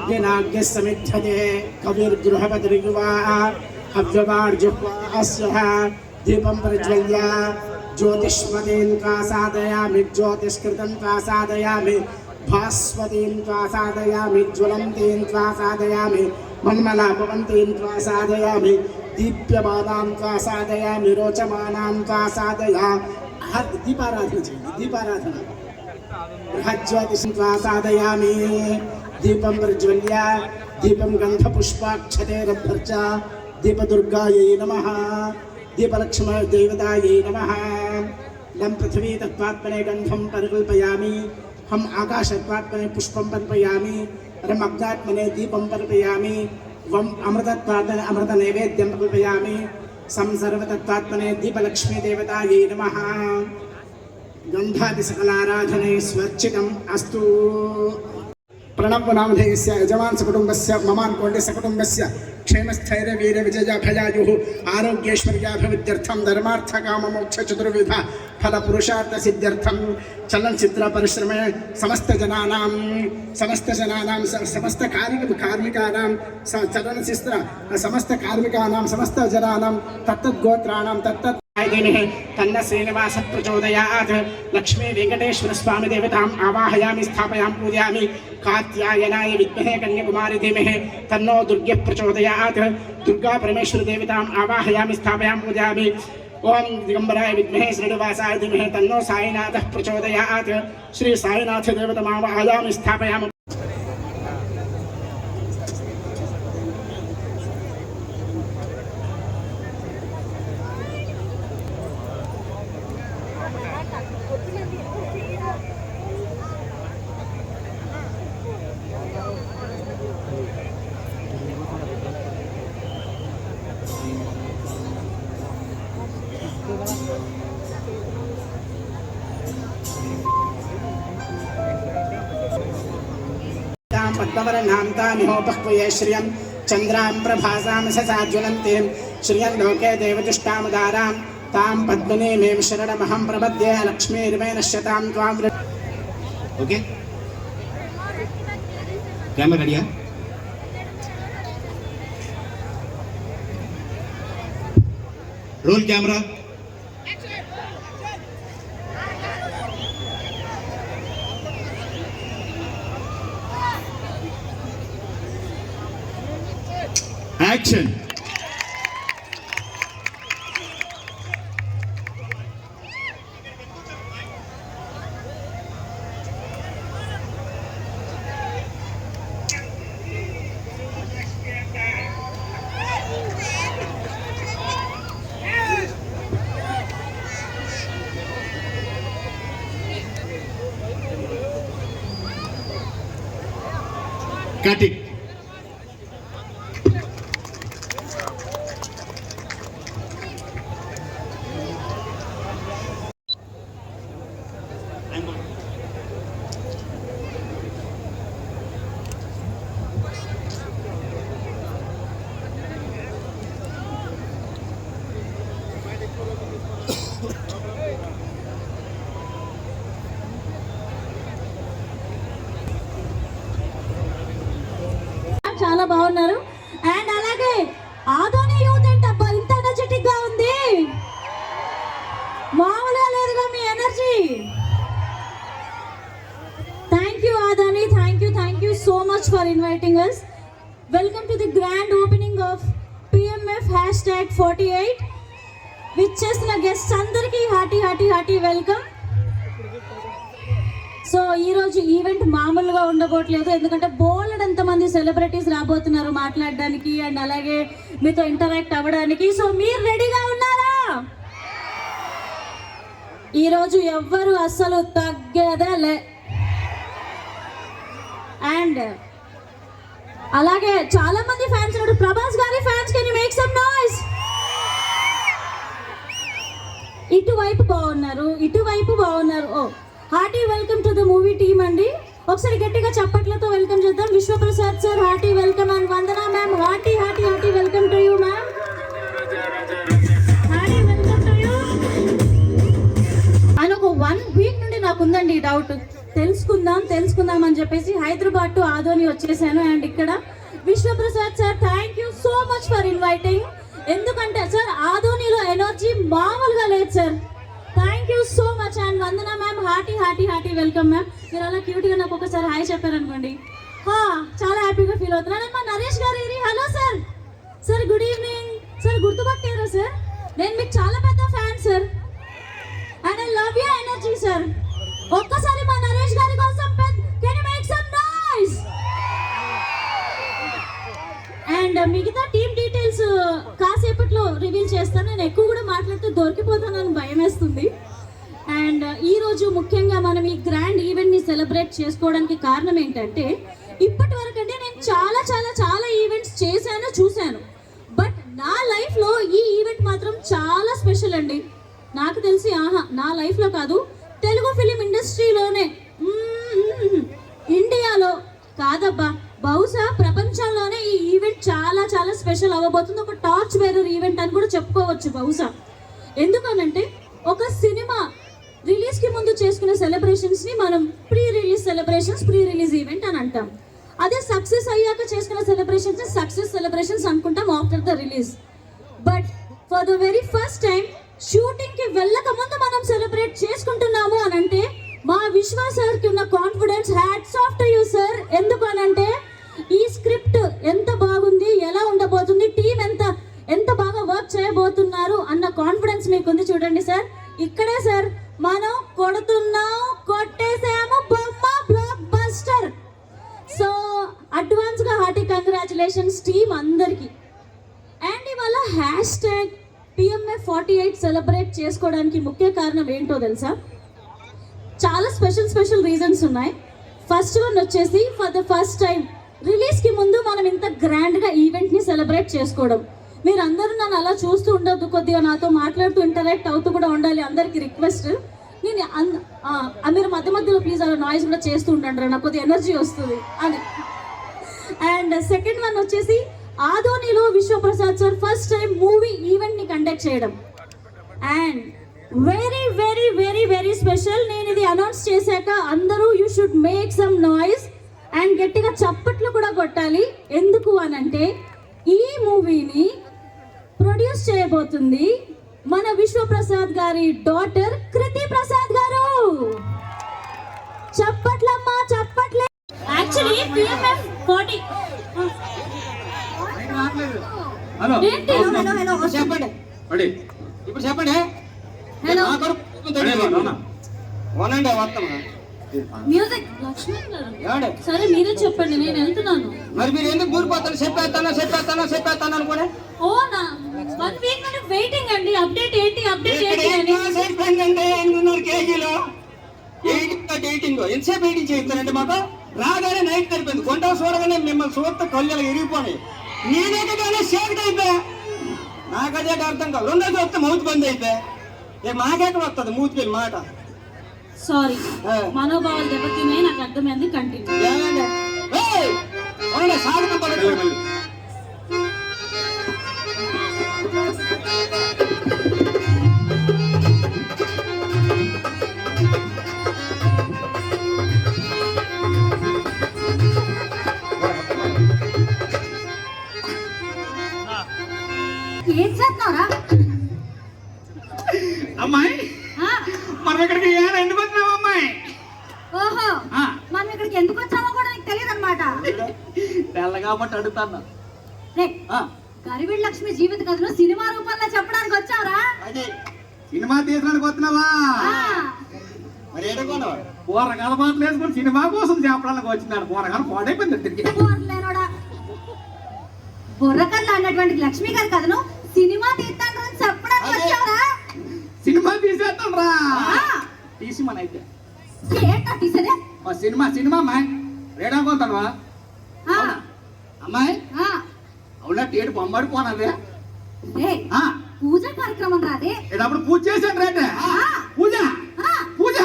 अग्निनाग्य समिद्धते कविर्गृहपतिर्युवा हव्यवार्जुह्वास्यः दीपं प्रज्वल्य ज्योतिष्मतीं त्वा साधयामि ज्योतिष्कृतं त्वा साधयामि भास्वतीं त्वा साधयामि ज्वलन्तीं त्वा साधयामि मन्मलाभवन्तीं त्वा साधयामि दीप्यमानां त्वा साधयामि रोचमानां त्वा साधयामि दीपाराधना बृहज्योतिषं त्वा साधयामि दीपं प्रज्वल्य दीपं गन्धपुष्पाक्षतेरभ्यर्च दीपदुर्गायै नमः दीपलक्ष्मी देवतायै नमः लं पृथिवी तत्त्वात्मने गन्धं परिकल्पयामि हम आकाशत्वात्मने पुष्पं पर्पयामि रम अग्नात्मने दीपं पर्पयामि वम अमृतत्वात्मने अमृतनैवेद्यं कल्पयामि सं सर्वतत्त्वात्मने दीपलक्ष्मी देवतायै नमः गन्धादिसकलाराधने स्वर्चितम् अस्तु प्रणव नामधेयस्य यजमान सकुटुंबस्य ममान कोण्डे सकुटुंबस्य क्षेमस्थैर्य वीर विजय भयायुः आरोग्यैश्वर्याभिवृद्ध्यर्थं धर्मार्थ काम मोक्ष चतुर्विध फल पुरुषार्थ सिद्ध्यर्थं चलनचित्र परिश्रमे समस्त जनानां समस्त कार्मिकानां चलनचित्र समस्त कार्मिकानां समस्त जनानां तत्तद्गोत्राणां तत्तत् तन्न श्रीनिवास प्रचोदयात् लक्ष्मी वेंकटेश्वर स्वामी देवताम् आवाहयामि स्थापयामि पूजयामि कात्यायनाय विद्महे कन्याकुमारी धीमहि तन्नो दुर्गे प्रचोदयात् दुर्गा परमेश्वर देवताम् आवाहयामि स्थापयामि पूजयामि ओम दिगंबराय विद्महे श्रीनिवासाय धीमहि तन्नो साईनाथः प्रचोदयात् श्री साईनाथ देवताम् आवाहयामि स्थापयामि पद्मवरनान्तानिहोपह्वये श्रियं चन्द्रां प्रभासां ससाज्वलन्तीं श्रियं लोके देवजुष्टामुदारां तां पद्मिनीमें शरणमहं प्रपद्ये लक्ष्मीर्मे नश्यतां त्वां ओके कैमरा रेडी है roll camera Action. Cut it. చాలా బాగున్నారు అండ్ అలాగే ఆదోని యూత్ ఏంటబ్బా ఇంత ఎనర్జెటిక్ గా ఉంది మామూలుగా లేదుగా మీ energy thank you Adoni thank you so much for inviting us welcome to the grand opening of PMF #48 విచ్చేసిన గెస్ట్స్ అందరికీ హార్టీ వెల్కమ్ సో ఈరోజు ఈవెంట్ మామూలుగా ఉండబోట్లేదు ఎందుకంటే బోలెడంత మంది సెలబ్రిటీస్ రాబోతున్నారు మాట్లాడడానికి అండ్ అలాగే మీతో ఇంటరాక్ట్ అవ్వడానికి సో మీరు రెడీగా ఉన్నారా ఈరోజు ఎవ్వరు అస్సలు తగ్గేదే అండ్ అలాగే చాలా మంది ఫ్యాన్స్ ఉన్నారు ప్రభాస్ గారి fans can you make some noise ఇటువైపు బాగున్నారు ఓ hearty welcome to the movie team అండి ఒకసారి గట్టిగా చప్పట్లతో వెల్కమ్ చేద్దాం Vishwaprasad sir hearty welcome and Vandana ma'am hearty welcome to you ma'am hearty welcome to you అని ఒక 1 వీక్ నుండి నాకు ఉందండి డౌట్ తెలుసుకుందాం తెలుసుకుందాం అని చెప్పేసి హైదరాబాద్ టు ఆదోని వచ్చేసాను. అండ్ ఇక్కడ Vishwaprasad sir, thank you so much for inviting. ఎందుకంటే సార్ ఆదోనిలో ఎనర్జీ మామూలుగా లేదు sir. Thank you so much. And Vandana ma'am, hearty welcome ma'am. మీరు అలా క్యూట్గా నాకు ఒకసారి హాయ్ చెప్పారనుకోండి, చాలా హ్యాపీగా ఫీల్ అవుతున్నాను. మా నరేష్ గారు, hello sir. Sir good evening sir. గుర్తుపట్టారా సార్? నేను మీకు చాలా పెద్ద fan sir. And I love you energy sir. ఒక్కసారి మా నరేష్ గారి కోసం can you make some noise? And మిగతా టీమ్ డీటెయిల్స్ కాసేపట్లో రివీల్ చేస్తాను. నేను ఎక్కువ కూడా మాట్లాడితే దొరికిపోతానని భయం వేస్తుంది. అండ్ ఈరోజు ముఖ్యంగా మనం ఈ గ్రాండ్ ఈవెంట్ని సెలబ్రేట్ చేసుకోవడానికి కారణం ఏంటంటే, ఇప్పటి వరకు అంటే నేను చాలా చాలా చాలా ఈవెంట్స్ చేశాను, చూశాను. బట్ నా లైఫ్లో ఈ ఈవెంట్ మాత్రం చాలా స్పెషల్ అండి. నాకు తెలిసి నా లైఫ్లో కాదు, తెలుగు ఫిలిం ఇండస్ట్రీలోనే, ఇండియాలో కాదబ్బా, బహుశా ప్రపంచంలోనే ఈ ఈవెంట్ చాలా చాలా స్పెషల్ అవ్వబోతుంది. ఒక టార్చ్ బేరర్ ఈవెంట్ అని కూడా చెప్పుకోవచ్చు బహుశా. ఎందుకనంటే ఒక సినిమా రిలీజ్కి ముందు చేసుకునే సెలబ్రేషన్స్ని మనం ప్రీ రిలీజ్ ఈవెంట్ అని అంటాం. అదే సక్సెస్ అయ్యాక చేసుకున్న సక్సెస్ సెలబ్రేషన్స్ అనుకుంటాం after the release. But for the very first time షూటింగ్కి వెళ్ళక ముందు మనం సెలబ్రేట్ చేసుకుంటున్నాము అని అంటే మా విశ్వ సార్కి ఉన్న confidence hats off to you sir. ఎందుకు అనంటే ఈ స్క్రిప్ట్ ఎంత బాగుంది, ఎలా ఉండబోతుంది, టీం ఎంత బాగా వర్క్ చేయబోతున్నారు అన్న కాన్ఫిడెన్స్ మీకు ఉంది. చూడండి సార్, ఇక్కడే సార్ మనం కొట్టేసాము బొమ్మ, బ్లాక్ బస్టర్. సో అడ్వాన్స్గా హార్టీ కంగ్రాచులేషన్స్ టీమ్ అందరికీ. అండ్ ఇవాళ #PMF48 సెలబ్రేట్ చేసుకోవడానికి ముఖ్య కారణం ఏంటో తెలుసా? చాలా స్పెషల్ రీజన్స్ ఉన్నాయి. ఫస్ట్ వన్ వచ్చేసి, ఫర్ ద ఫస్ట్ టైం రిలీజ్కి ముందు మనం ఇంత గ్రాండ్గా ఈవెంట్ని సెలబ్రేట్ చేసుకోవడం. మీరు అందరూ నన్ను అలా చూస్తూ ఉండొద్దు, కొద్దిగా నాతో మాట్లాడుతూ ఇంటరాక్ట్ అవుతూ కూడా ఉండాలి. అందరికీ రిక్వెస్ట్, మీరు మధ్యలో ప్లీజ్ అలా నాయిస్ కూడా చేస్తూ ఉండండి, నాకు కొద్దిగా ఎనర్జీ వస్తుంది అని. అండ్ సెకండ్ వన్ వచ్చేసి, ఆదోనిలో Vishwaprasad sir first time movie ఈవెంట్ని కండక్ట్ చేయడం. And very very very very special. నేను ఇది అనౌన్స్ చేశాక అందరూ you should make some noise and గట్టిగా చప్పట్లు కూడా కొట్టాలి. ఎందుకు అనంటే ఈ మూవీని ప్రొడ్యూస్ చేయబోతుంది మన విశ్వప్రసాద్ గారి డాటర్ కృతి ప్రసాద్ గారు. చప్పట్లమ్మా, చప్పట్లే. యాక్చువల్లీ PMF40 హలో చెప్పండి ఇప్పుడు చెప్పండి. మ్యూజిక్ లక్ష్మీ గారు, సరే మీరే చెప్పండి, నేను వెళ్తున్నాను. మరి మీరు ఎందుకు ఊరిపోతాను? చెప్పేస్తాను అనుకోండి. ఓ నా 1 వీక్ నుండి వెయిటింగ్ అండి. అప్డేట్ ఏంటి అని. 8 కేజీలో ఎయిటింగ్ ఎంతసేపు ఎయిటింగ్ చేస్తానంటే మాకు రాగానే నైట్ కలిపింది. కొంట చూడగానే మిమ్మల్ని చూస్తే కళ్ళు ఇరిగిపోయి నేనేటగానే సేఫ్ట్ అయిపోయా. నాకు అదే అర్థం కాదు. రెండోది వస్తే మూతి బంద్ అయిపోయా. మాకెక్కడ వస్తుంది మూతికి మాట. సారీ, మనోభావాలు దెబ్బతిన్నాయి, నాకు అర్థమైంది. కంటిన్యూ. సాధకం పడదు. ఏం చేస్తున్నారా అమ్మాయి? మనం ఇక్కడికి ఎందుకు వచ్చినావు అమ్మాయి? ఓహో, మనం ఇక్కడికి ఎందుకు వచ్చామో కూడా నీకు తెలియదు అనమాట. తెల్ల కాబట్టి అడుగుతాను. గరివిడి లక్ష్మి జీవిత కథను సినిమా రూపంలో చెప్పడానికి వచ్చావరా? అదే సినిమా తీయడానికి వస్తున్నావా? మరి ఏడుకోండి పూరగాల పాటలు వేసుకుని సినిమా కోసం చెప్పడానికి వచ్చినాడు. పూరగాల పాడైపోయింది తిరిగి. బుర్రకర్లు అన్నటువంటి లక్ష్మి గారి కథను సినిమా తీస్తాను చెప్పడానికి వచ్చావరా? సినిమా తీసేస్తాను రా. తీసి మన అయితే సినిమా అమ్మాయి రేడాకోతానువా అమ్మాయి? అవునా టేడు బొమ్మడి పోనదే పూజ కార్యక్రమం రాదే. అప్పుడు పూజ చేశాను రేటే. పూజ పూజ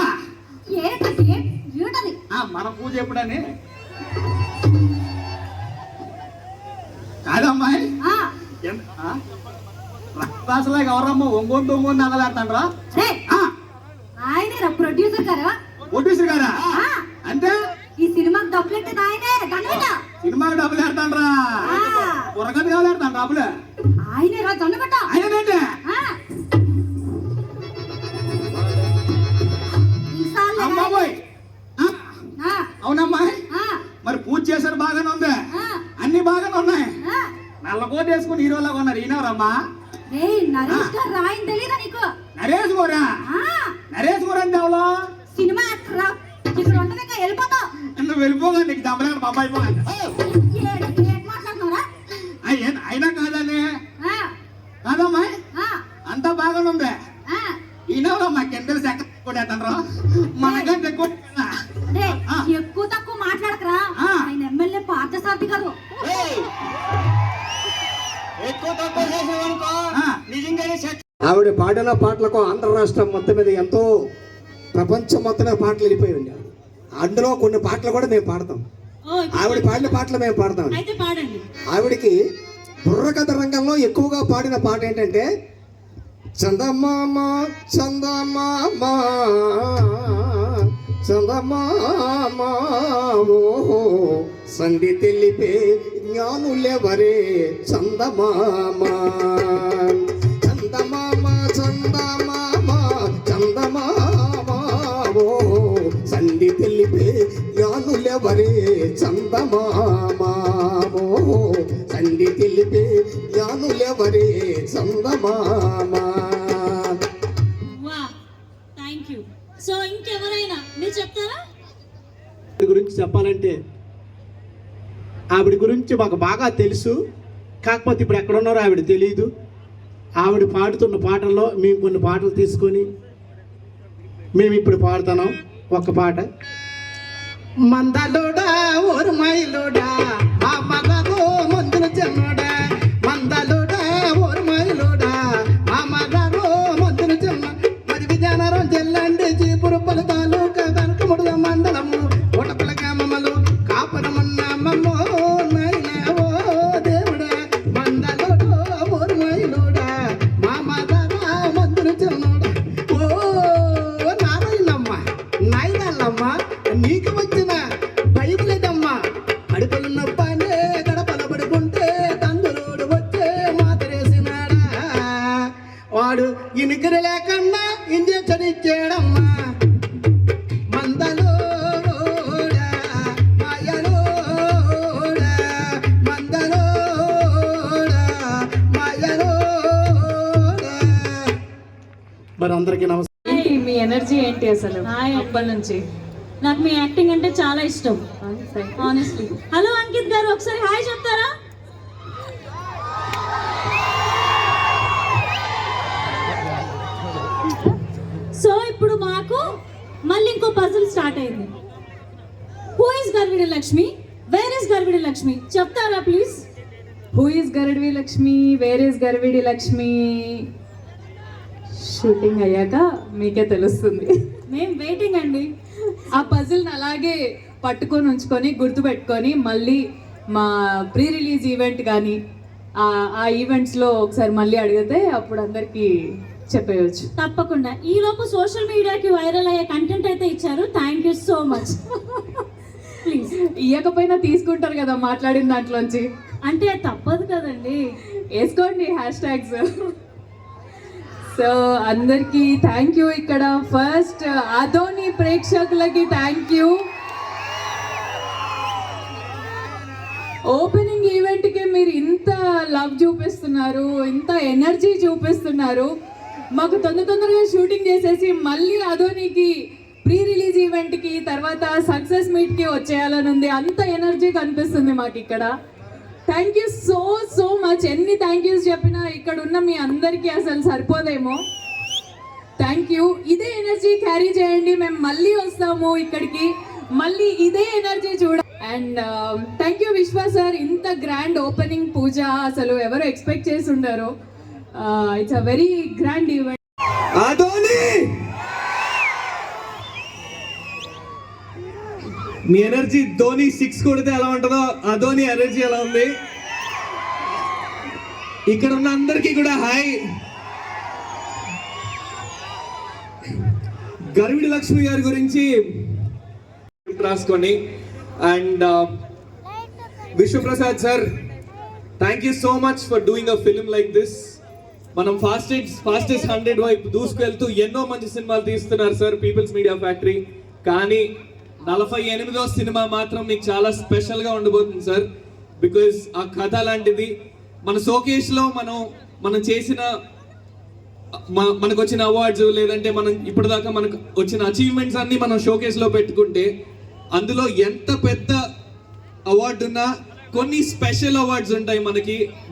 మన పూజ ఎప్పుడని కాదమ్మాయి. రక్తాసలాగా ఎవరమ్మా ఒంగొంది నగలాడుతాండ్రా? ఆయన ప్రొడ్యూసర్ గారా? ప్రొడ్యూసర్ గారా? అంటే ఈ సినిమాకి డబ్బులు ఆయనే దండబెట్ట. సినిమాకి డబ్బులు ఆడతాండ్రా, పొరగతి కావాలి ఆడతాను డబ్బులు. ఆయనే రా దండబెట్ట. ఆయనంటే అమ్మాబోయ్, అవునమ్మా. మరి పూజ చేశారు, బాగానే ఉంది, అన్ని బాగానే ఉన్నాయి. నల్లకోట వేసుకుని హీరోలాగా ఉన్నారు. ఈయనవరమ్మా? నరేష్ గారు రాయని తెలీదా నీకు? నరేష్ గోరా? నరేష్ గోరా అంటే ఎవరో సినిమా యాక్టర్ రా. ఇక్కడ ఉండగా వెళ్ళిపోతావు. నువ్వు వెళ్ళిపోగా, నీకు దెబ్బలాడు బాబా అయిపోగా. మాట్లాడుతున్నారా? అయినా కాదని కాదమ్మా, అంతా బాగానే ఉంది. ఈయనవరమ్మా? కింద సెకండ్ కొట్టేస్తాను, మనకంటే ఎక్కువ ఎక్కువ తక్కువ మాట్లాడకరా. ఆయన ఎమ్మెల్యే పార్థసారథి గారు. ఎక్కువ తక్కువ చేసేవనుకో నిజంగానే ఆవిడ పాడిన పాటలకు ఆంధ్ర రాష్ట్రం మొత్తం మీద ఎంతో ప్రపంచం మొత్తం మీద పాటలు వెళ్ళిపోయి ఉండాలి. అందులో కొన్ని పాటలు కూడా మేము పాడతాం. ఆవిడ పాడిన పాటలు మేము పాడతాం. అయితే పాడండి. ఆవిడకి బుర్రకథ రంగంలో ఎక్కువగా పాడిన పాట ఏంటంటే చందమామ చందమామ చందమామ ఓహో సంధి తెలిపే జ్ఞానులెవరే చందమామ చందమామ చందమామ చందమామ ఓహో సంధి తెలిపే జ్ఞానులెవరే చందమామ ఓహో సంధి తెలిపే జ్ఞానులెవరే చందమామ. Thank you. సో ఇంకెవరైనా మీరు చెప్తారా? గురించి చెప్పాలంటే ఆవిడ గురించి మాకు బాగా తెలుసు, కాకపోతే ఇప్పుడు ఎక్కడ ఉన్నారో ఆవిడ తెలియదు. ఆవిడ పాడుతున్న పాటల్లో మేము కొన్ని పాటలు తీసుకొని మేము ఇప్పుడు పాడుతున్నాం. ఒక పాట, మందలోడా ఓరు మైలోడా ఆ మగో మందుల చెన్నోడా, మందలోడా ఓరు మైలోడా ఆ మగో మందుల చెన్న, మరి విజయనగరం జిల్లండి చీపురుపల్లి తాలూకా కనకముడు మండలము ఓటపల్లి గ్రామములు కాపురమన్నామమ్మో నాయనా ఓ దేవుడా, మందలోడా ఓరు మైలోడా మా మగో మందుల చెన్నోడా. ఓ నారాయణమ్మ నాయనల్లమ్మ, నీకు వచ్చిన బైబిలేదమ్మా, అడుగులున్న పనే గడపల పడుకుంటే తందులోడు వచ్చే మాతరేసినాడా, వాడు ఇనుకరి లేకన్నా ఇంజక్షన్ ఇచ్చాడమ్మా. మందలోడా మాయలోడా మందలోడా మాయలోడా. మరి అందరికీ నమస్కారం. మీ ఎనర్జీ ఏంటి అసలు అప్పటి నుంచి? నాకు మీ యాక్టింగ్ అంటే చాలా ఇష్టం, ఆనెస్ట్లీ. హలో అంకిత్ గారు, ఒకసారి హాయ్ చెప్తారా? సో ఇప్పుడు మాకు మళ్ళీ ఇంకో పజిల్ స్టార్ట్ అయింది. Who is Garvidi Lakshmi, where is Garvidi Lakshmi, చెప్తారా please? Who is Garvidi Lakshmi, where is Garvidi Lakshmi, shooting అయ్యాక మీకే తెలుస్తుంది. మేము వెయిటింగ్ అండి. ఆ పజిల్ని అలాగే పట్టుకొని ఉంచుకొని గుర్తుపెట్టుకొని మళ్ళీ మా ప్రీ రిలీజ్ ఈవెంట్ కానీ ఆ ఈవెంట్స్లో ఒకసారి మళ్ళీ అడిగితే అప్పుడు అందరికీ చెప్పేయచ్చు. తప్పకుండా. ఈలోపు సోషల్ మీడియాకి వైరల్ అయ్యే కంటెంట్ అయితే ఇచ్చారు. Thank you so much. Please. ఇవ్వకపోయినా తీసుకుంటారు కదా మాట్లాడిన దాంట్లోంచి, అంటే తప్పదు కదండి, వేసుకోండి హ్యాష్ ట్యాగ్స్. సో అందరికీ థ్యాంక్ యూ. ఇక్కడ ఫస్ట్ అదోని ప్రేక్షకులకి థ్యాంక్ యూ. ఓపెనింగ్ ఈవెంట్కి మీరు ఇంత లవ్ చూపిస్తున్నారు, ఇంత ఎనర్జీ చూపిస్తున్నారు. మాకు తొందరగా షూటింగ్ చేసేసి మళ్ళీ అదోనికి ప్రీ రిలీజ్ ఈవెంట్కి తర్వాత సక్సెస్ మీట్కి వచ్చేయాలని ఉంది. అంత ఎనర్జీ కనిపిస్తుంది మాకు ఇక్కడ. Thank you so much. ఎన్ని థ్యాంక్ యూస్ చెప్పినా ఇక్కడ ఉన్న మీ అందరికీ అసలు సరిపోదేమో. Thank you. ఇదే ఎనర్జీ క్యారీ చేయండి, మేము మళ్ళీ వస్తాము ఇక్కడికి, మళ్ళీ ఇదే ఎనర్జీ చూడ. And thank you Vishwa sir, ఇంత గ్రాండ్ ఓపెనింగ్ పూజ అసలు ఎవరు ఎక్స్పెక్ట్ చేసి ఉండరు. It's a very grand event. Adoni మీ ఎనర్జీ ధోని 6 కొడితే ఎలా ఉంటుందో అదోని ఎనర్జీ ఎలా ఉంది? ఇక్కడ ఉన్న అందరికీ కూడా హాయ్. గర్విడి లక్ష్మి గారి గురించి రాసుకోండి. And Vishwaprasad sir, thank you so much for doing a film like this. మనం ఫాస్టెస్ట్ 100 వైపు దూసుకెళ్తూ ఎన్నో మంచి సినిమాలు తీస్తున్నారు సార్ పీపుల్స్ మీడియా ఫ్యాక్టరీ. కానీ 48వ సినిమా మాత్రం మీకు చాలా స్పెషల్గా ఉండబోతుంది సార్. బికాజ్ ఆ కథ లాంటిది. మన షోకేస్లో మనం చేసిన మనకు వచ్చిన అవార్డ్స్, లేదంటే మనం ఇప్పటిదాకా మనకు వచ్చిన అచీవ్మెంట్స్ అన్ని మనం షోకేస్లో పెట్టుకుంటే అందులో ఎంత పెద్ద అవార్డు ఉన్నా కొన్ని స్పెషల్ అవార్డ్స్ ఉంటాయి.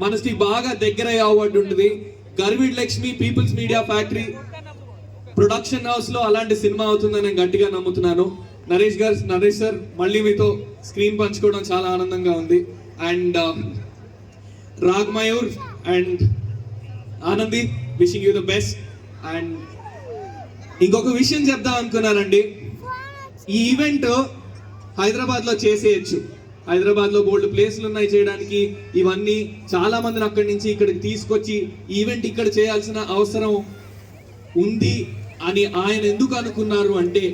మనకి బాగా దగ్గరయ్యే అవార్డు ఉంటుంది. Garividi Lakshmi People's Media Factory production హౌస్లో అలాంటి సినిమా అవుతుందని నేను గట్టిగా నమ్ముతున్నాను. నరేష్ సార్, మళ్ళీ మీతో స్క్రీన్ పంచుకోవడం చాలా ఆనందంగా ఉంది. And Raag Mayur and Anandi, wishing you the best. And ఇంకొక విషయం చెప్దాం అనుకున్నానండి. ఈ ఈవెంట్ హైదరాబాద్లో చేసేయచ్చు. హైదరాబాద్లో బోల్డ్ ప్లేస్లు ఉన్నాయి చేయడానికి. ఇవన్నీ చాలా మందిని అక్కడి నుంచి ఇక్కడికి తీసుకొచ్చి ఈవెంట్ ఇక్కడ చేయాల్సిన అవసరం ఉంది అని ఆయన ఎందుకు అనుకున్నారు అంటే,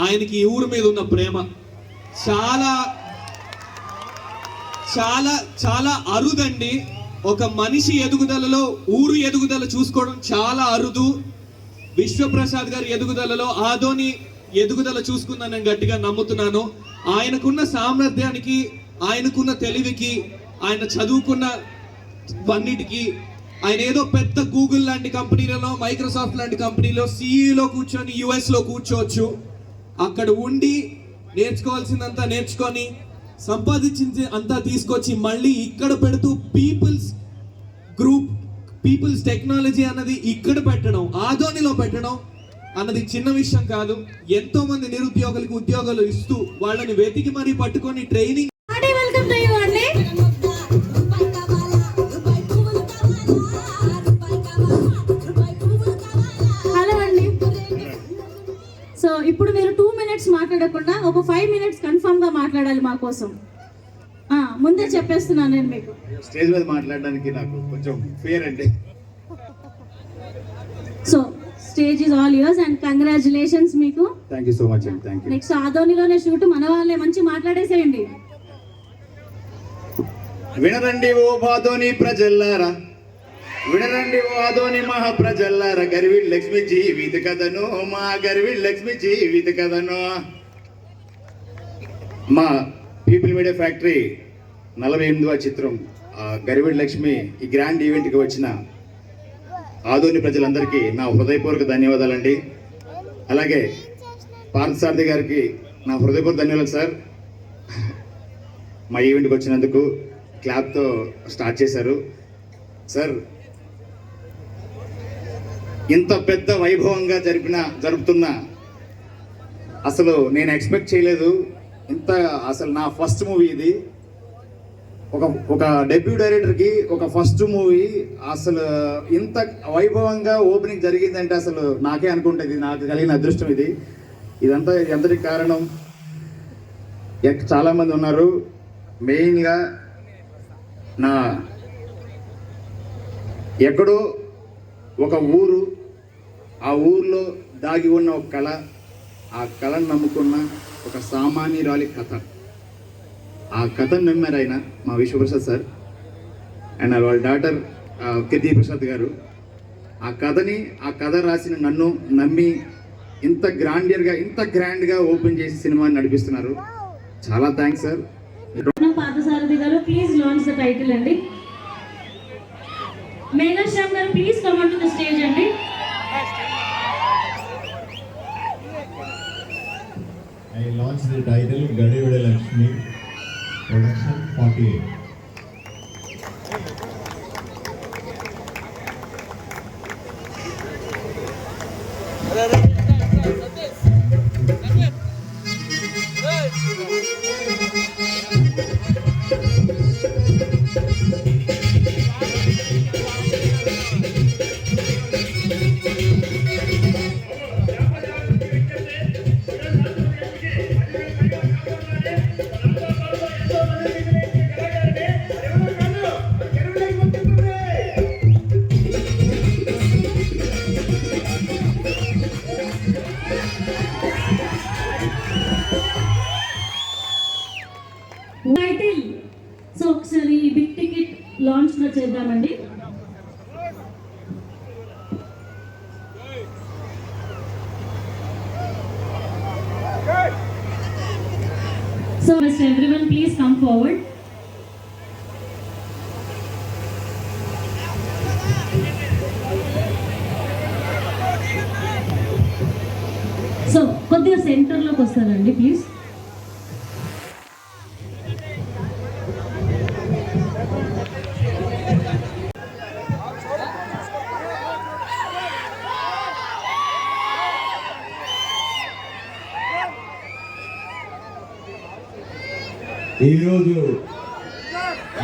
ఆయనకి ఈ ఊరు మీద ఉన్న ప్రేమ చాలా చాలా చాలా అరుదండి. ఒక మనిషి ఎదుగుదలలో ఊరు ఎదుగుదల చూసుకోవడం చాలా అరుదు. విశ్వప్రసాద్ గారి ఎదుగుదలలో ఆదోని ఎదుగుదల చూసుకుందని నేను గట్టిగా నమ్ముతున్నాను. ఆయనకున్న సామర్థ్యానికి, ఆయనకున్న తెలివికి, ఆయన చదువుకున్న వన్నిటికి, ఆయన ఏదో పెద్ద గూగుల్ లాంటి కంపెనీలలో, మైక్రోసాఫ్ట్ లాంటి కంపెనీలో సిఈలో కూర్చొని యుఎస్లో కూర్చోవచ్చు. అక్కడ ఉండి నేర్చుకోవాల్సిందంతా నేర్చుకొని సంపాదించింది అంతా తీసుకొచ్చి మళ్ళీ ఇక్కడ పెడుతూ పీపుల్స్ టెక్నాలజీ అన్నది ఇక్కడ పెట్టడం, ఆదోనిలో పెట్టడం అన్నది చిన్న విషయం కాదు. ఎంతో మంది నిరుద్యోగులకు ఉద్యోగాలు ఇస్తూ వాళ్ళని వెతికి మరీ పట్టుకొని ట్రైనింగ్. వెల్కమ్ టు యు అండి. హలో అండి. సో ఇప్పుడు మీరు 2 minutes మాట్లాడకుండా ఒక 5 minutes కన్ఫర్మ్ గా మాట్లాడాలి మా కోసం. ముందే చెప్పేస్తున్నాను నేను మీకు. స్టేజ్ మీద మాట్లాడడానికి నాకు కొంచెం ఫియర్ అండి. So stage is all yours and congratulations మీకు. థ్యాంక్ యూ సో మచ్ అండి. Thank you. నెక్స్ట్ ఆదోనిలోనే షూట్ మన వాళ్ళే మంచి మాట్లాడేసేయండి. వినరండి ఓ ఆదోని ప్రజల్లారా, వినరండి ఓ ఆదోని మహా ప్రజల్లారా, గర్విడ్ లక్ష్మి జీవిత కథను, మా గర్విడ్ లక్ష్మి జీవిత కథను. మా పీపుల్ మీడియా ఫ్యాక్టరీ 48వ చిత్రం గర్విడ్ లక్ష్మి ఈ గ్రాండ్ ఈవెంట్కి వచ్చిన ఆదోని ప్రజలందరికీ నా హృదయపూర్వక ధన్యవాదాలండి. అలాగే పార్థసారథి గారికి నా హృదయపూర్వక ధన్యవాదాలు సార్. మా ఈవెంట్కి వచ్చినందుకు క్లాప్తో స్టార్ట్ చేశారు సార్. ఇంత పెద్ద వైభవంగా జరుపుతున్న అసలు నేను ఎక్స్పెక్ట్ చేయలేదు. అసలు నా ఫస్ట్ మూవీ ఇది. ఒక డెబ్యూ డైరెక్టర్కి ఒక ఫస్ట్ మూవీ అసలు ఇంత వైభవంగా ఓపెనింగ్ జరిగిందంటే అసలు నాకే అనుకుంటుంది. నాకు కలిగిన అదృష్టం ఇది. ఇదంతా ఎంతటి కారణం, చాలామంది ఉన్నారు. మెయిన్గా నా ఎక్కడో ఒక ఊరు, ఆ ఊర్లో దాగి ఉన్న ఒక కళ, ఆ కళను నమ్ముకున్న ఒక సామాన్యురాలి కథ. ఆ కథను నమ్మారు ఆయన, మా విశ్వప్రసాద్ సార్ అండ్ వాళ్ళ డాటర్ కీర్తి ప్రసాద్ గారు. ఆ కథ రాసిన నన్ను నమ్మి ఇంత గ్రాండ్గా ఓపెన్ చేసి సినిమాని నడిపిస్తున్నారు. చాలా థ్యాంక్స్ సార్. పార్థసారథి గారు ప్లీజ్ లాంచ్ ద టైటిల్ అండి. మేఘశ్యామ్ గారు please come on to the stage అండి. I launched the title Gadivida Lakshmi Production 48. వెళ్దామండి. So everyone please come forward. So కొద్దిగా సెంటర్లోకి వస్తారండి ప్లీజ్. ఈరోజు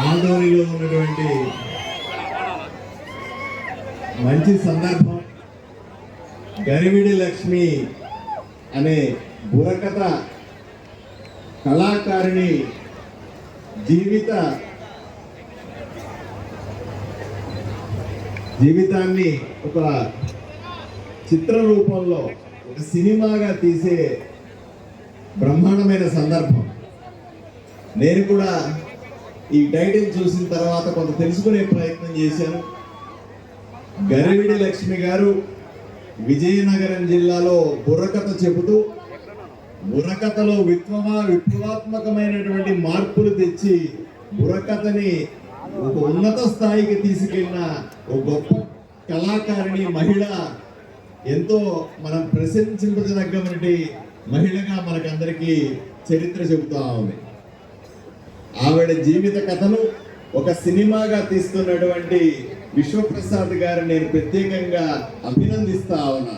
ఆదోనిలో ఉన్నటువంటి మంచి సందర్భం. గరివిడి లక్ష్మి అనే బుర్రకథ కళాకారిణి జీవితాన్ని ఒక చిత్ర రూపంలో ఒక సినిమాగా తీసే బ్రహ్మాండమైన సందర్భం. నేను కూడా ఈ టైటిల్ చూసిన తర్వాత కొంత తెలుసుకునే ప్రయత్నం చేశాను. గరివిడి లక్ష్మి గారు విజయనగరం జిల్లాలో బుర్రకథ చెబుతూ బుర్రకథలో విప్లవాత్మకమైనటువంటి మార్పులు తెచ్చి బుర్రకథని ఒక ఉన్నత స్థాయికి తీసుకెళ్ళిన ఒక గొప్ప కళాకారిణి మహిళ. ఎంతో మనం ప్రశంసించదగ్గటువంటి మహిళగా మనకందరికీ చరిత్ర చెబుతా ఉంది. ఆవిడ జీవిత కథను ఒక సినిమాగా తీస్తున్నటువంటి విశ్వప్రసాద్ గారు నేను ప్రత్యేకంగా అభినందిస్తా ఉన్నా.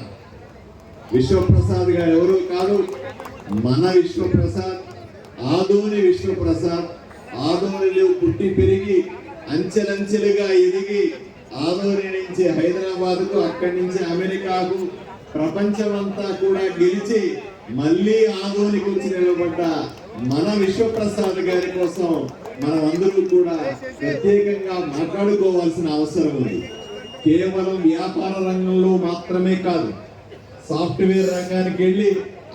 విశ్వప్రసాద్ గారు ఎవరు కాదు, మన విశ్వప్రసాద్, ఆదోని విశ్వప్రసాద్. ఆదోనిలో పుట్టి పెరిగి అంచెలంచెలుగా ఎదిగి ఆదోని నుంచి హైదరాబాద్కు, అక్కడి నుంచి అమెరికాకు, ప్రపంచమంతా కూడా గెలిచి మళ్ళీ ఆదోనికి వచ్చి నిలబడ్డ మన విశ్వప్రసాద్ గారి కోసం మనం అందరూ కూడా ప్రత్యేకంగా మాట్లాడుకోవాల్సిన అవసరం ఉంది. కేవలం వ్యాపార రంగంలో మాత్రమే కాదు, సాఫ్ట్వేర్ రంగానికి వెళ్ళి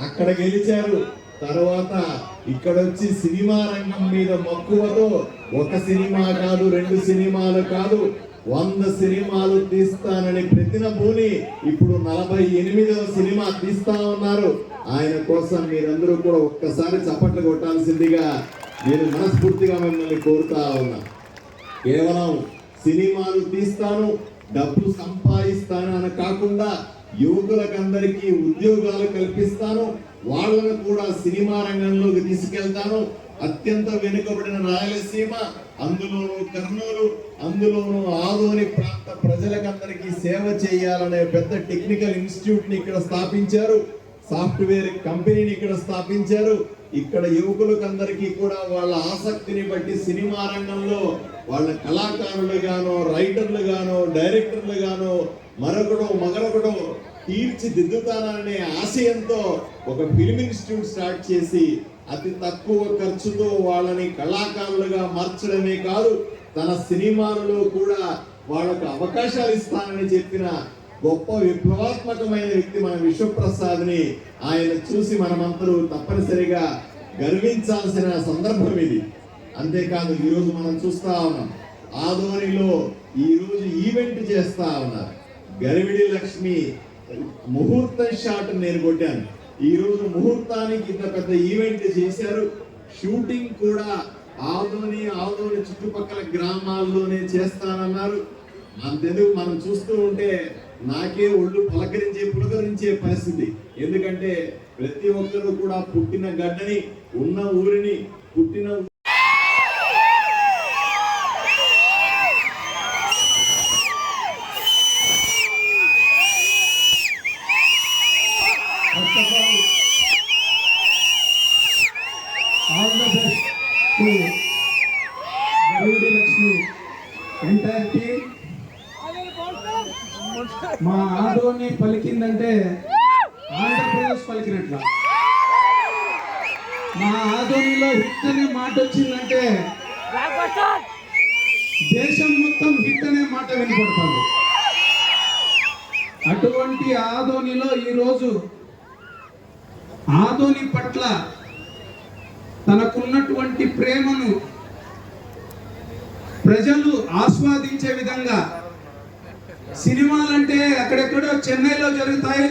అక్కడ గెలిచారు. తర్వాత ఇక్కడ వచ్చి సినిమా రంగం మీద మక్కువతో ఒక సినిమా కాదు, 2 సినిమాలు కాదు, 100 సినిమాలు తీస్తానని ప్రతినబూని ఇప్పుడు 48వ సినిమా తీస్తా ఉన్నారు. ఆయన కోసం మీరందరూ కూడా ఒక్కసారి చప్పట్లు కొట్టాల్సిందిగా నేను మనస్ఫూర్తిగా మిమ్మల్ని కోరుతా ఉన్నా. కేవలం సినిమాలు తీస్తాను, డబ్బు సంపాదిస్తాను అని కాకుండా యువకులకందరికీ ఉద్యోగాలు కల్పిస్తాను, వాళ్ళను కూడా సినిమా రంగంలోకి తీసుకెళ్తాను. అత్యంత వెనుకబడిన రాయలసీమ, అందులోనూ కర్నూలు, అందులోనూ ఆదోని ప్రాంత ప్రజలకందరికీ సేవ చేయాలనే పెద్ద టెక్నికల్ ఇన్స్టిట్యూట్ ని ఇక్కడ స్థాపించారు. సాఫ్ట్వేర్ కంపెనీని ఇక్కడ స్థాపించారు. ఇక్కడ యువకులకందరికీ కూడా వాళ్ళ ఆసక్తిని బట్టి సినిమా రంగంలో వాళ్ళ కళాకారులుగానో, రైటర్లుగానో, డైరెక్టర్లుగానో మరొకడో తీర్చిదిద్దుతాననే ఆశయంతో ఒక ఫిల్మ్ ఇన్స్టిట్యూట్ స్టార్ట్ చేసి అతి తక్కువ ఖర్చుతో వాళ్ళని కళాకారులుగా మార్చడమే కాదు, తన సినిమాలలో కూడా వాళ్ళకు అవకాశాలు ఇస్తానని చెప్పిన గొప్ప విప్లవాత్మకమైన వ్యక్తి మన విశ్వప్రసాద్ని. ఆయన చూసి మనమందరూ తప్పనిసరిగా గర్వించాల్సిన సందర్భం ఇది. అంతేకాదు ఈరోజు మనం చూస్తా ఉన్నాం, ఆదోనిలో ఈరోజు ఈవెంట్ చేస్తా ఉన్నారు. గరివిడి లక్ష్మి ముహూర్తం షాట్ నేను కొట్టాను. ఈ రోజు ముహూర్తానికి ఇంత పెద్ద ఈవెంట్ చేశారు. షూటింగ్ కూడా ఆదోని చుట్టుపక్కల గ్రామాల్లోనే చేస్తానన్నారు. అంతెందుకు మనం చూస్తూ ఉంటే నాకే ఒళ్ళు పులకరించే పరిస్థితి. ఎందుకంటే ప్రతి ఒక్కరు కూడా పుట్టిన గడ్డని, ఉన్న ఊరిని, పుట్టిన గరివిడి లక్ష్మి ఎంటైర్ టీమ్. మా ఆదోని పలికిందంటే ఆంధ్రప్రదేశ్ పలికినట్ల. మా ఆదోనిలో హిట్ అనే మాట వచ్చిందంటే దేశం మొత్తం హిట్ అనే మాట వినపడుతుంది. అటువంటి ఆదోనిలో ఈరోజు ఆదోని పట్ల తనకున్నటువంటి ప్రేమను ప్రజలు ఆస్వాదించే విధంగా సినిమాలంటే అక్కడెక్కడో చెన్నైలో జరుగుతాయి,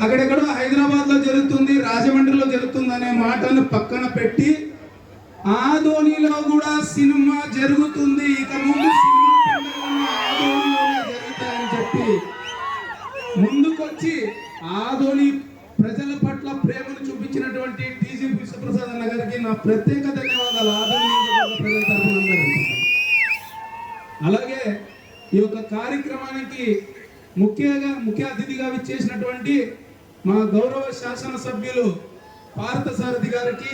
అక్కడెక్కడో హైదరాబాద్లో జరుగుతుంది, రాజమండ్రిలో జరుగుతుంది అనే మాటను పక్కన పెట్టి ఆదోనిలో కూడా సినిమా జరుగుతుంది, ఇక ముందు సినిమా పండుగలు ఆదోనిలోనే జరుగుతాయని చెప్పి ముందుకొచ్చి ఆదోని ప్రజల పట్ల ప్రేమను చూపించినటువంటి టీజీ విశ్వప్రసాద్ అన్న గారికి నా ప్రత్యేక ధన్యవాదాలు. ఆదోని ప్రజల తరఫున అందరికీ. అలాగే ఈ యొక్క కార్యక్రమానికి ముఖ్య అతిథిగా విచ్చేసినటువంటి మా గౌరవ శాసనసభ్యులు పార్థసారథి గారికి,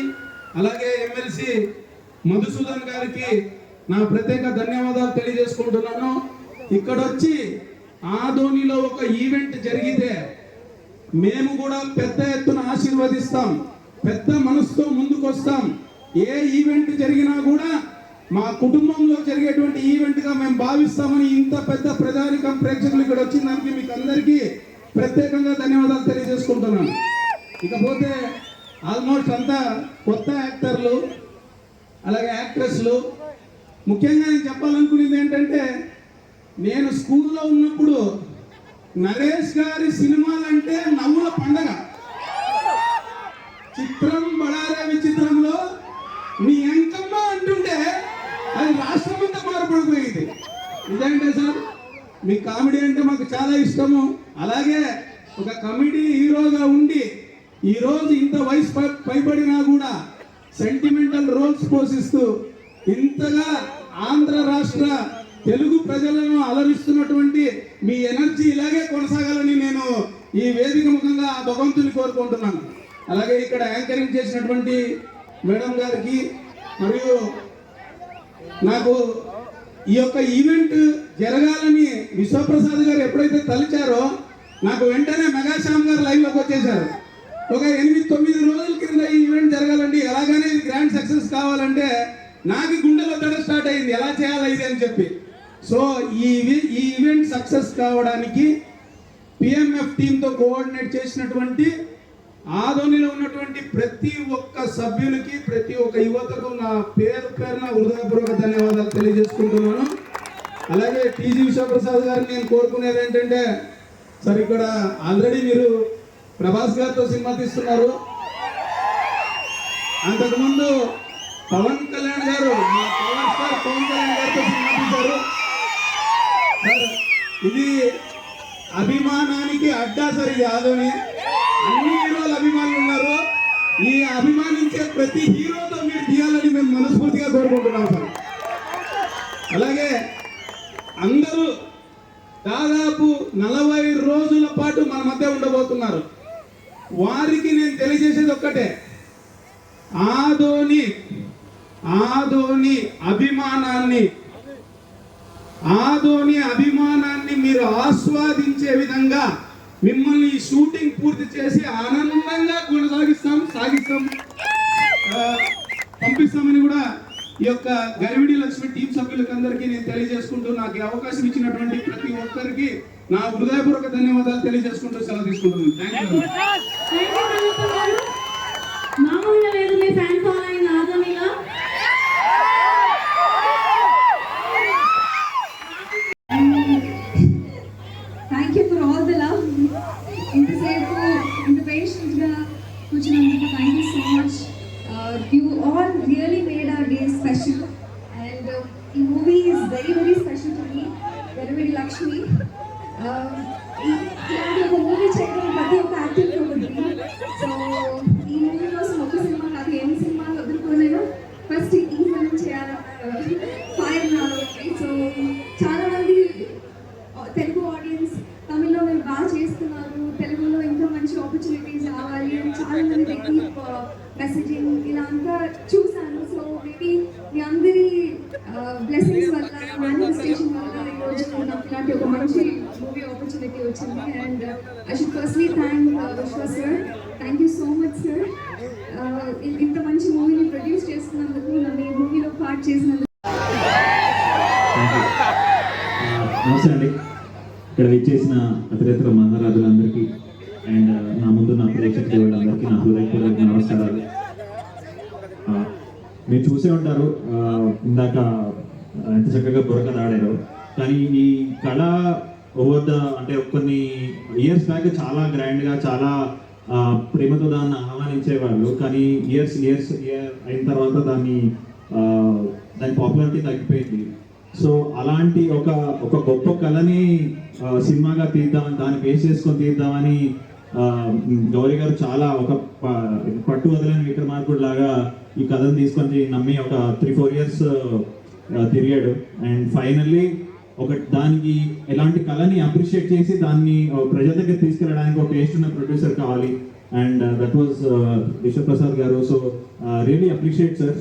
అలాగే ఎమ్మెల్సీ మధుసూదన్ గారికి నా ప్రత్యేక ధన్యవాదాలు తెలియజేసుకుంటున్నాను. ఇక్కడ వచ్చి ఆదోనిలో ఒక ఈవెంట్ జరిగితే మేము కూడా పెద్ద ఎత్తున ఆశీర్వదిస్తాం, పెద్ద మనసుతో ముందుకొస్తాం. ఏ ఈవెంట్ జరిగినా కూడా మా కుటుంబంలో జరిగేటువంటి ఈవెంట్గా మేము భావిస్తామని ఇంత పెద్ద ప్రజానికం ప్రేక్షకులు ఇక్కడ వచ్చిన దానికి మీకు అందరికీ ప్రత్యేకంగా ధన్యవాదాలు తెలియజేసుకుంటున్నాను. ఇకపోతే ఆల్మోస్ట్ అంతా కొత్త యాక్టర్లు, అలాగే యాక్ట్రెస్లు. ముఖ్యంగా నేను చెప్పాలనుకునేది ఏంటంటే, నేను స్కూల్లో ఉన్నప్పుడు నరేష్ గారి సినిమాలంటే నవ్వుల పండగ. చిత్రం బడారే విచిత్రంలో నీ ఎంకమ్మ అంటుంటే అది రాష్ట్రం అంతా మారిపడిపోయింది. ఇదేంటే సార్, మీ కామెడీ అంటే మాకు చాలా ఇష్టము. అలాగే ఒక కామెడీ హీరోగా ఉండి ఈరోజు ఇంత వయసు పైబడినా కూడా సెంటిమెంటల్ రోల్స్ పోషిస్తూ ఇంతగా ఆంధ్ర రాష్ట్ర తెలుగు ప్రజలను అలరిస్తున్నటువంటి మీ ఎనర్జీ ఇలాగే కొనసాగాలని నేను ఈ వేదిక ముఖంగా ఆ భగవంతుని కోరుకుంటున్నాను. అలాగే ఇక్కడ యాంకరింగ్ చేసినటువంటి మేడం గారికి, మరియు నాకు ఈ యొక్క ఈవెంట్ జరగాలని విశ్వప్రసాద్ గారు ఎప్పుడైతే తలిచారో నాకు వెంటనే మెగాశ్యామ్ గారు లైవ్లోకి వచ్చేసారు. ఒక 8-9 రోజుల కింద ఈ ఈవెంట్ జరగాలండి, ఎలాగైనా ఇది గ్రాండ్ సక్సెస్ కావాలంటే నాకు గుండెలో తడ స్టార్ట్ అయింది, ఎలా చేయాలి ఇది అని చెప్పి. సో ఈ ఈవెంట్ సక్సెస్ కావడానికి పిఎంఎఫ్ టీంతో కోఆర్డినేట్ చేసినటువంటి ఆదోనిలో ఉన్నటువంటి ప్రతి ఒక్క సభ్యునికి, ప్రతి ఒక్క యువతకు నా పేరున హృదయపూర్వక ధన్యవాదాలు తెలియజేసుకుంటున్నాను. అలాగే టీజీ విశ్వప్రసాద్ గారిని నేను కోరుకునేది ఏంటంటే, సార్ ఇక్కడ ఆల్రెడీ మీరు ప్రభాస్ గారితో సినిమా తీస్తున్నారు, అంతకుముందు పవన్ కళ్యాణ్ గారు, మా పవర్ స్టార్ పవన్ కళ్యాణ్ గారితో సినిమా తీశారు. ఇది అభిమానానికి అడ్డా సార్, ఇది ఆదోని. అన్ని హీరోల అభిమానులు ఉన్నారు, ఈ అభిమానించే ప్రతి హీరోతో మీరు తీయాలని మేము మనస్ఫూర్తిగా కోరుకుంటున్నాం సార్. అలాగే అందరూ దాదాపు 40 రోజుల పాటు మన మధ్య ఉండబోతున్నారు. వారికి నేను తెలియజేసేది ఒక్కటే, ఆదోని అభిమానాన్ని మీరు ఆస్వాదించే విధంగా మిమ్మల్ని ఈ షూటింగ్ పూర్తి చేసి ఆనందంగా పంపిస్తామని కూడా ఈ యొక్క గరివిడి లక్ష్మి టీం సభ్యులకు అందరికీ నేను తెలియజేసుకుంటూ, నాకు అవకాశం ఇచ్చినటువంటి ప్రతి ఒక్కరికి నా హృదయపూర్వక ధన్యవాదాలు తెలియజేసుకుంటూ సెలవు తీసుకుంటున్నాను. Thank you. మామూలుగా లేదు మీ ఫ్యాన్ ఫాలోయింగ్ ఆదోనిలో. Thank you for all the love. ఇంతసేపు ఇంత పేషెంట్గా కూర్చున్నందుకు thank you so much. You all really made our day special, and ఈ movie is very very special to me. Garividi Lakshmi ఇలాంటి ఒక మూవీ చేయడం ప్రతి ఒక్క యాక్టింగ్ ఉంటుంది. సో ఈ మూవీ కోసం ఒక సినిమా కాదు, ఎన్ని సినిమాలు వదులుకోలేను, ఫస్ట్ ఈ ఫిల్మ్ చేయాలన్న ఫైర్ నాలో ఉంది. సో చాలా మంది తెలుగు ఆడియన్స్ తమిళ్లో మీరు బాగా చేస్తున్నారు, తెలుగులో ఇంకా మంచి ఆపర్చునిటీస్ రావాలి అని చాలా మంది కీప్ మెసేజింగ్ ఇలా అంతా చూశాను. సో మేబీ మీ అందరి బ్లెస్సింగ్స్ వల్ల, మేనిఫెస్టేషన్ వల్ల ఈరోజు నాకు ఇలాంటి ఒక మంచి మూవీ ఆపర్చునిటీ వచ్చింది. And I should firstly thank Vishwa sir. Thank you so much sir, ఇంత మంచి మూవీని ప్రొడ్యూస్ చేస్తున్నందుకు, నన్ను ఈ మూవీలో పార్ట్ చేసినందుకు. నమస్తే అండి. ఇక్కడ విచ్చేసిన అతిరేతర మహారాజులందరికీ అండ్ నా ముందు నా ప్రేక్షక దేవుళ్ళందరికీ నా హృదయపూర్వక నమస్కారాలు. మీరు చూసే ఉంటారు, ఇందాక ఎంత చక్కగా బుర్రకథ ఆడారో. కానీ ఈ కళ ఓవర్ ద అంటే కొన్ని ఇయర్స్ బ్యాక్ చాలా గ్రాండ్గా చాలా ప్రేమతో దాన్ని ఆహ్వానించేవాళ్ళు. కానీ ఇయర్ అయిన తర్వాత దాని పాపులారిటీ తగ్గిపోయింది. సో అలాంటి ఒక గొప్ప కళని సినిమాగా తీద్దామని, దాన్ని బేస్ చేసుకొని తీద్దామని గౌరీ గారు చాలా ఒక పట్టు వదలని విక్రమార్కుడు లాగా ఈ కథను తీసుకొని నమ్మి ఒక 3-4 years తిరిగాడు. అండ్ ఫైనల్లీ దానికి ఎలాంటి కళని అప్రిషియేట్ చేసి దాన్ని ప్రజల దగ్గర తీసుకెళ్ళడానికి ఒక టేస్ట్ ఉన్న ప్రొడ్యూసర్ కావాలి. అండ్ దట్ వాజ్ విశ్వప్రసాద్ గారు. సో రియలీ అప్రిషియేట్ సార్,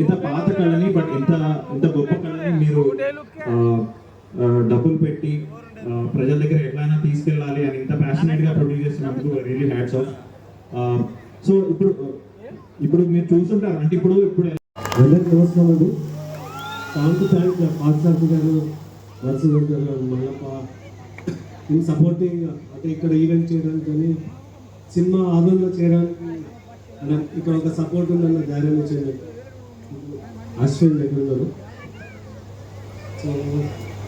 ఇంత పాత కళని బట్ ఇంత గొప్ప కళని మీరు డబ్బులు పెట్టి ప్రజల దగ్గర ఎట్లయినా తీసుకెళ్ళాలి అని ఇంత ప్యాషనేట్గా ప్రొడ్యూస్ చేస్తున్నందుకు రియలీ హ్యాట్స్ ఆఫ్. సో ఇప్పుడు మీరు చూస్తుంటారు అంటే ఇప్పుడు అందరికీ నమస్కారం అండి. థ్యాంక్ పార్థసారథి గారు, నరసింహ గారు, మల్లప్ప ఇన్ సపోర్టింగ్ అంటే ఇక్కడ ఈవెంట్ చేయడానికి కానీ సినిమా ఆదరణలో చేయడానికి అంటే ఇక్కడ ఒక సపోర్ట్ ఉందన్న ధైర్యం ఇచ్చేది అశ్విన్ దగ్గర ఉన్నారు. సో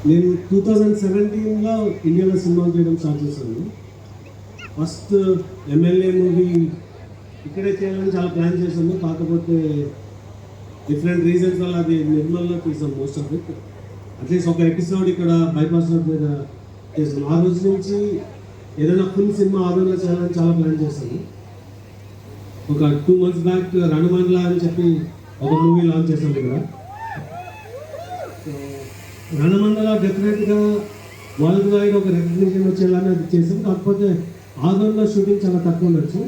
నేను 2017లో ఇండియాలో సినిమా చేయడం స్టార్ట్ చేశాను. ఫస్ట్ ఎమ్మెల్యే మూవీ ఇక్కడే చేయాలని చాలా ప్లాన్ చేశాను. కాకపోతే డిఫరెంట్ రీజన్స్ వల్ల అది నిర్మల్లో తీసాం మోస్ట్ ఆఫ్ ఇట్. అట్లీస్ట్ ఒక ఎపిసోడ్ ఇక్కడ బైపాస్ రోడ్ మీద చేసాను. ఆ రోజు నుంచి ఏదైనా ఫుల్ సినిమా ఆదరణలో చేయాలని చాలా ప్లాన్ చేశాను. ఒక 2 months బ్యాక్ రణమండల అని చెప్పి ఒక మూవీ లాంచ్ చేశాను ఇక్కడ. రణమండల డెఫినెట్గా వరల్డ్ వైడ్ ఒక రికగ్నిషన్ వచ్చేలానే అది చేసాం. కాకపోతే ఆదరణలో షూటింగ్ చాలా తక్కువ ఉండొచ్చు.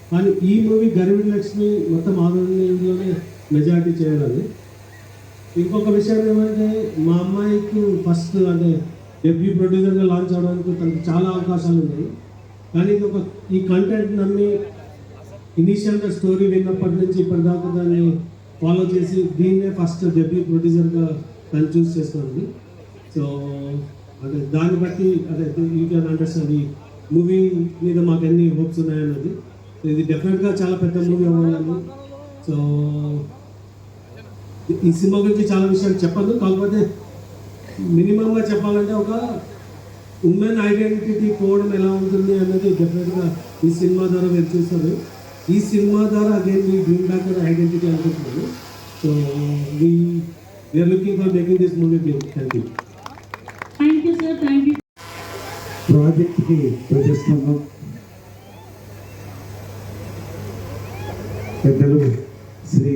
కానీ ఈ మూవీ గరివిడి లక్ష్మి మొత్తం ఆదరణలోనే మెజారిటీ చేయాలని. ఇంకొక విషయం ఏమంటే మా అమ్మాయికి ఫస్ట్ అంటే డెబ్యూ ప్రొడ్యూసర్గా లాంచ్ అవడానికి తనకు చాలా అవకాశాలు ఉన్నాయి. కానీ ఈ కంటెంట్ నమ్మి ఇనీషియల్గా స్టోరీ విన్నప్పటి నుంచి ఇప్పటిదాకా దాన్ని ఫాలో చేసి దీన్నే ఫస్ట్ డెబ్యూ ప్రొడ్యూసర్గా తను చూస్ చేసుకున్నది. సో అంటే దాన్ని బట్టి అదే యూ కెన్ అండర్స్టాండ్ ఈ మూవీ మీద మాకు ఎన్ని హోప్స్ ఉన్నాయన్నది. ఇది డెఫినెట్గా చాలా పెద్ద మూవీ అవ్వాలని. సో ఈ సినిమా గురించి చాలా విషయాలు చెప్పదు. కాకపోతే మినిమంగా చెప్పాలంటే ఒక ఉమెన్ ఐడెంటిటీ పోవడం ఎలా ఉంటుంది అన్నది డెఫినెట్గా ఈ సినిమా ద్వారా మీరు చూస్తారు. ఈ సినిమా ద్వారా again me bring back identity అనుకుంటున్నాను. So we are looking for making this movie big. Thank you. Thank you sir, thank you. ప్రాజెక్ట్కి ప్రజెస్తున్నాం పెద్దలు శ్రీ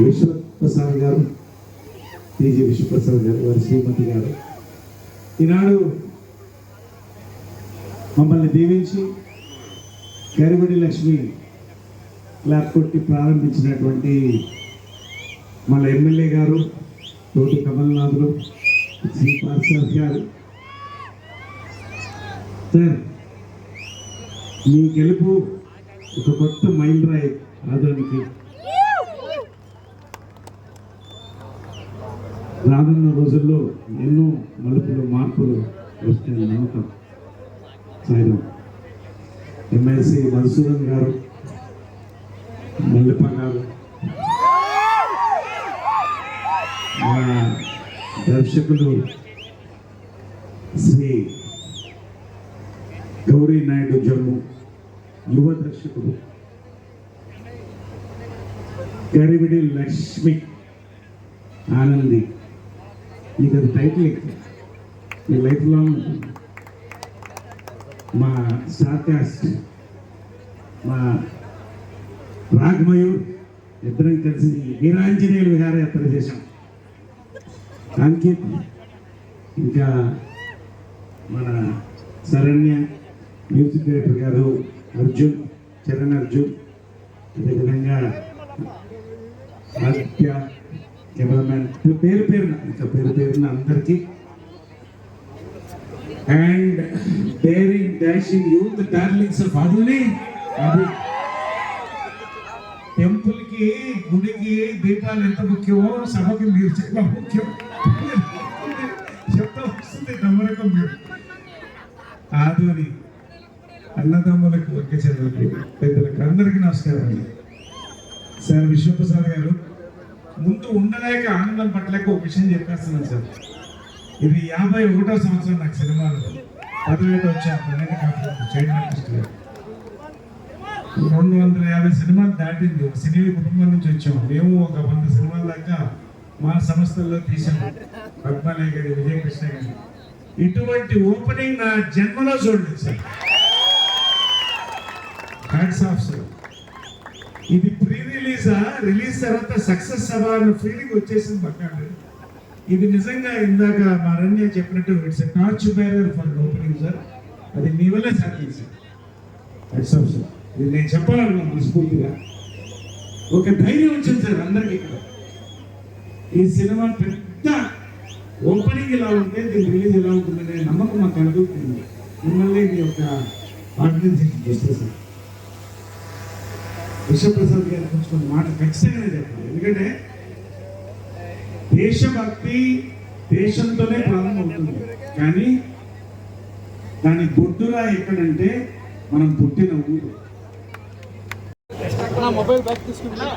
విశ్వప్రసాద్ గారు, టీజీ విశ్వప్రసాద్ గారు, వారి శ్రీమతి గారు ఈనాడు మమ్మల్ని దీవించి గరివిడి లక్ష్మి క్లాప్ కొట్టి ప్రారంభించినటువంటి మన ఎమ్మెల్యే గారు తోటి కమల్నాథులు, శ్రీ పార్థసారథి గారు. సార్, మీ గెలుపు ఒక కొత్త మైల్ రాయి ఆదరణకి. రానున్న రోజుల్లో ఎన్నో మలుపులు మార్పులు వస్తాయని నమ్మకం. సాయం ఎమ్మెల్సీ మధుసూదన్ గారు, మల్లప్ప గారు, మన దర్శకులు శ్రీ గౌరీ నాయుడు జమ్ము, యువ దర్శకుడు గరివిడి లక్ష్మి ఆనంది. మీకు అది టైటిల్ మీ లైఫ్ లాంగ్ ఉంటుంది. మా స్టార్ కాస్ట్ మా రాగమయూర్ ఇద్దరం కలిసి వీరాంజనేయులు విహారయాత్ర చేశాం. అంకిత్, ఇంకా మన శరణ్య, మ్యూజిక్ డైరెక్టర్ గారు అర్జున్, చరణ్ అర్జున్, అదేవిధంగా ఆదిత్య, కెమెరామ్యాన్, పేరున అందరికీ, and daring dashing youth darlings of Adoni. అది టెంపుల్కి, గుడికి దీపాలు ఎంత ముఖ్యమో సభకి మీరు చాలా ముఖ్యం. చెప్తా వస్తుంది నమ్మకం. మీరు ఆధుని అన్నదమ్ములకు, ఒక్క చెల్లెలకి, పెద్దలకు అందరికీ నమస్కారం అండి. సార్ విశ్వప్రసాద్ గారు, ముందు ఉండలేక ఆనందం పట్టలేక ఒక విషయం చెప్పేస్తున్నాను సార్. ఇది 51వ సంవత్సరం నాకు సినిమాలు 10 వచ్చాను 12 కాకుండా చైల్డ్ ఆర్టిస్ట్ 250 సినిమాలు దాటింది. సినీ కుటుంబం నుంచి వచ్చాము మేము. ఒక 100 సినిమాల దాకా మా సంస్థల్లో తీసాము. పద్మాలయ గారి, విజయకృష్ణ గారి. ఇటువంటి ఓపెనింగ్ నా జన్మలో చూడలేదు సార్. Hats off sir. ఇది ప్రీ రిలీజా, రిలీజ్ తర్వాత సక్సెస్ అవ్వ అన్న ఫీలింగ్ వచ్చేసింది పక్కన. ఇది నిజంగా ఇందాక మా రణ్య చెప్పినట్టు it's a torch bearer for opening sir. అది మీ వల్లే సాధ్యం సార్. Hats off sir. ఇది నేను చెప్పాలనుకున్నాను మనస్ఫూర్తిగా. ఒక ధైర్యం వచ్చింది సార్ అందరికీ ఇక్కడ. ఈ సినిమా పెద్ద ఓపెనింగ్ ఇలా ఉంటే దీని రిలీజ్ ఎలా ఉంటుందనే నమ్మకం మాకు కలుగుతుంది. మిమ్మల్ని మీ యొక్క ఆర్గనైజేషన్ చేస్తే సార్ విశ్వప్రసాద్ గారి గురించి కొన్ని మాట ఖచ్చితంగానే చెప్పాలి. ఎందుకంటే దేశభక్తి దేశంతోనే ప్రారంభమవుతుంది, కానీ దాని బొడ్డుగా ఎక్కడంటే మనం పుట్టిన ఊరు. మొబైల్ బ్యాక్ తీసుకుంటా